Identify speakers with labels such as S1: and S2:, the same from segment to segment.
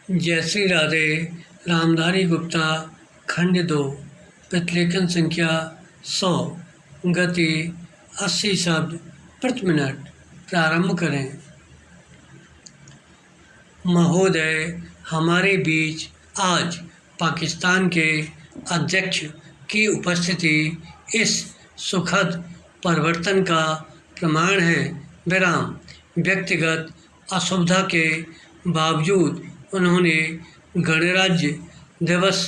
S1: जय श्री राधे। रामधारी गुप्ता खंड 2 प्रतिलेखन संख्या 100 गति 80 शब्द प्रति मिनट। प्रारंभ करें। महोदय, हमारे बीच आज पाकिस्तान के अध्यक्ष की उपस्थिति इस सुखद परिवर्तन का प्रमाण है। विराम। व्यक्तिगत असुविधा के बावजूद उन्होंने गणराज्य दिवस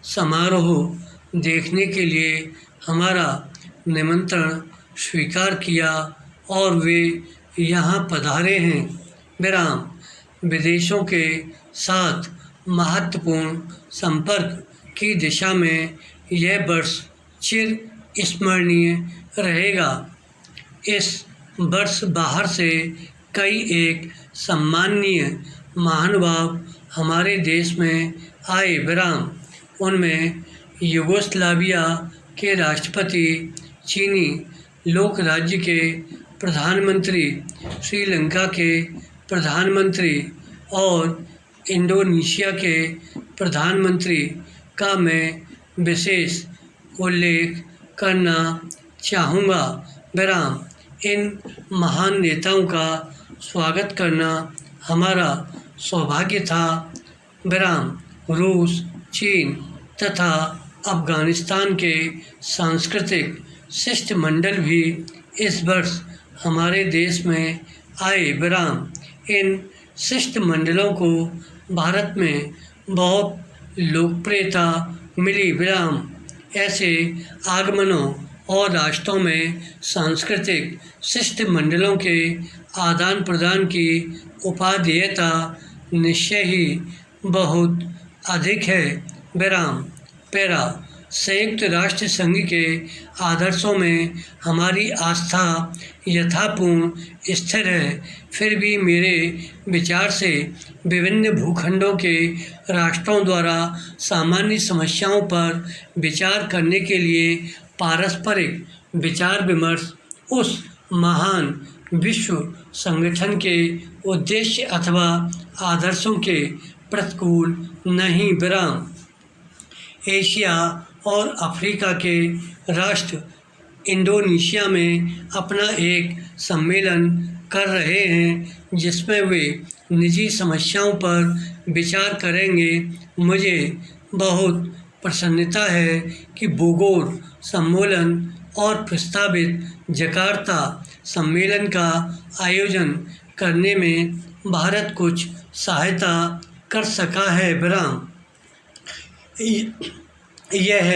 S1: समारोह देखने के लिए हमारा निमंत्रण स्वीकार किया और वे यहाँ पधारे हैं। विराम। विदेशों के साथ महत्वपूर्ण संपर्क की दिशा में यह वर्ष चिर स्मरणीय रहेगा। इस वर्ष बाहर से कई एक सम्माननीय महानुभाव हमारे देश में आए। विराम। उनमें युगोस्लाविया के राष्ट्रपति, चीनी लोक राज्य के प्रधानमंत्री, श्रीलंका के प्रधानमंत्री और इंडोनेशिया के प्रधानमंत्री का मैं विशेष उल्लेख करना चाहूँगा। विराम। इन महान नेताओं का स्वागत करना हमारा सौभाग्य था। विराम। रूस, चीन तथा अफ़गानिस्तान के सांस्कृतिक शिष्टमंडल भी इस वर्ष हमारे देश में आए। विराम। इन शिष्टमंडलों को भारत में बहुत लोकप्रियता मिली। विराम। ऐसे आगमनों और राष्ट्रों में सांस्कृतिक शिष्टमंडलों के आदान प्रदान की उपादेयता निश्चय ही बहुत अधिक है। विराम। पैरा। संयुक्त राष्ट्र संघ के आदर्शों में हमारी आस्था यथापूर्ण स्थिर है। फिर भी मेरे विचार से विभिन्न भूखंडों के राष्ट्रों द्वारा सामान्य समस्याओं पर विचार करने के लिए पारस्परिक विचार विमर्श उस महान विश्व संगठन के उद्देश्य अथवा आदर्शों के प्रतिकूल नहीं। विराम। एशिया और अफ्रीका के राष्ट्र इंडोनेशिया में अपना एक सम्मेलन कर रहे हैं जिसमें वे निजी समस्याओं पर विचार करेंगे। मुझे बहुत प्रसन्नता है कि बोगोर सम्मेलन और प्रस्तावित जकार्ता सम्मेलन का आयोजन करने में भारत कुछ सहायता कर सका है। विराम। यह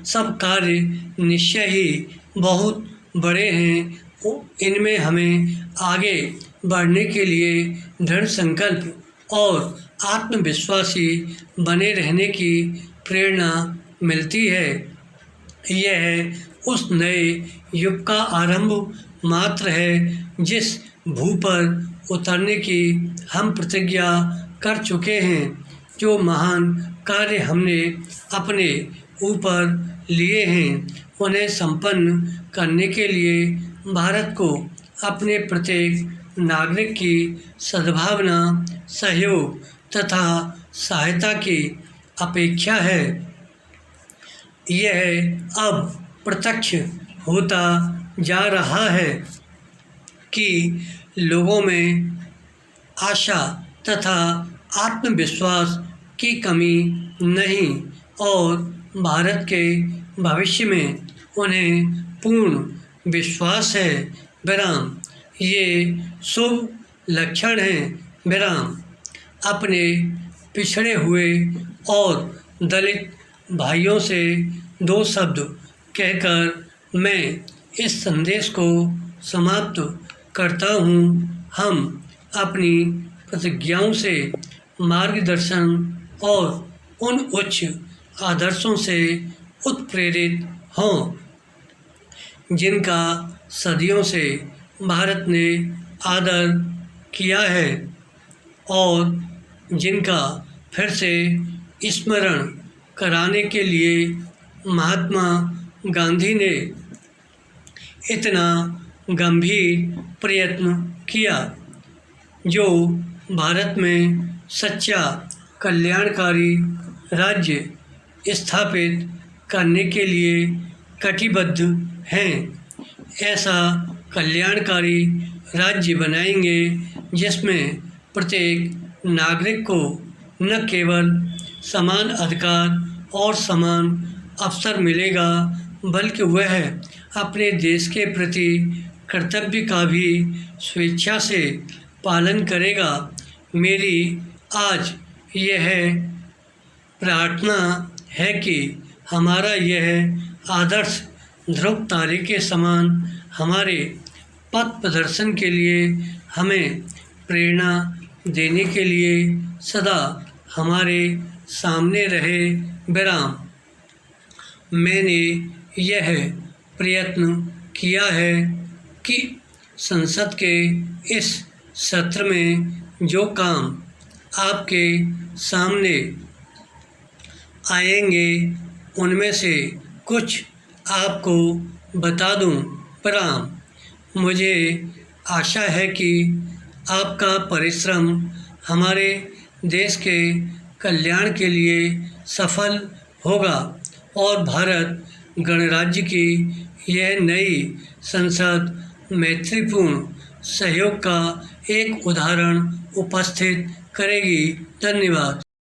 S1: सब कार्य निश्चय ही बहुत बड़े हैं। इनमें हमें आगे बढ़ने के लिए दृढ़ संकल्प और आत्मविश्वासी बने रहने की प्रेरणा मिलती है। यह उस नए युग का आरंभ मात्र है जिस भू पर उतरने की हम प्रतिज्ञा कर चुके हैं। जो महान कार्य हमने अपने ऊपर लिए हैं उन्हें संपन्न करने के लिए भारत को अपने प्रत्येक नागरिक की सद्भावना, सहयोग तथा सहायता की अपेक्षा है। यह अब प्रत्यक्ष होता जा रहा है कि लोगों में आशा तथा आत्मविश्वास की कमी नहीं और भारत के भविष्य में उन्हें पूर्ण विश्वास है। विराम। ये शुभ लक्षण हैं। विराम। अपने पिछड़े हुए और दलित भाइयों से दो शब्द कहकर मैं इस संदेश को समाप्त करता हूँ। हम अपनी प्रतिज्ञाओं से मार्गदर्शन और उन उच्च आदर्शों से उत्प्रेरित हों जिनका सदियों से भारत ने आदर किया है और जिनका फिर से स्मरण कराने के लिए महात्मा गांधी ने इतना गंभीर प्रयत्न किया। जो भारत में सच्चा कल्याणकारी राज्य स्थापित करने के लिए कटिबद्ध हैं। ऐसा कल्याणकारी राज्य बनाएंगे जिसमें प्रत्येक नागरिक को न केवल समान अधिकार और समान अवसर मिलेगा, बल्कि वह अपने देश के प्रति कर्तव्य का भी स्वेच्छा से पालन करेगा। मेरी आज यह प्रार्थना है कि हमारा यह आदर्श ध्रुव तारे के समान हमारे पथ प्रदर्शन के लिए हमें प्रेरणा देने के लिए सदा हमारे सामने रहे। विराम। मैंने यह प्रयत्न किया है कि संसद के इस सत्र में जो काम आपके सामने आएंगे उनमें से कुछ आपको बता दूं। प्रणाम। मुझे आशा है कि आपका परिश्रम हमारे देश के कल्याण के लिए सफल होगा और भारत गणराज्य की यह नई संसद मैत्रीपूर्ण सहयोग का एक उदाहरण उपस्थित करेगी। धन्यवाद।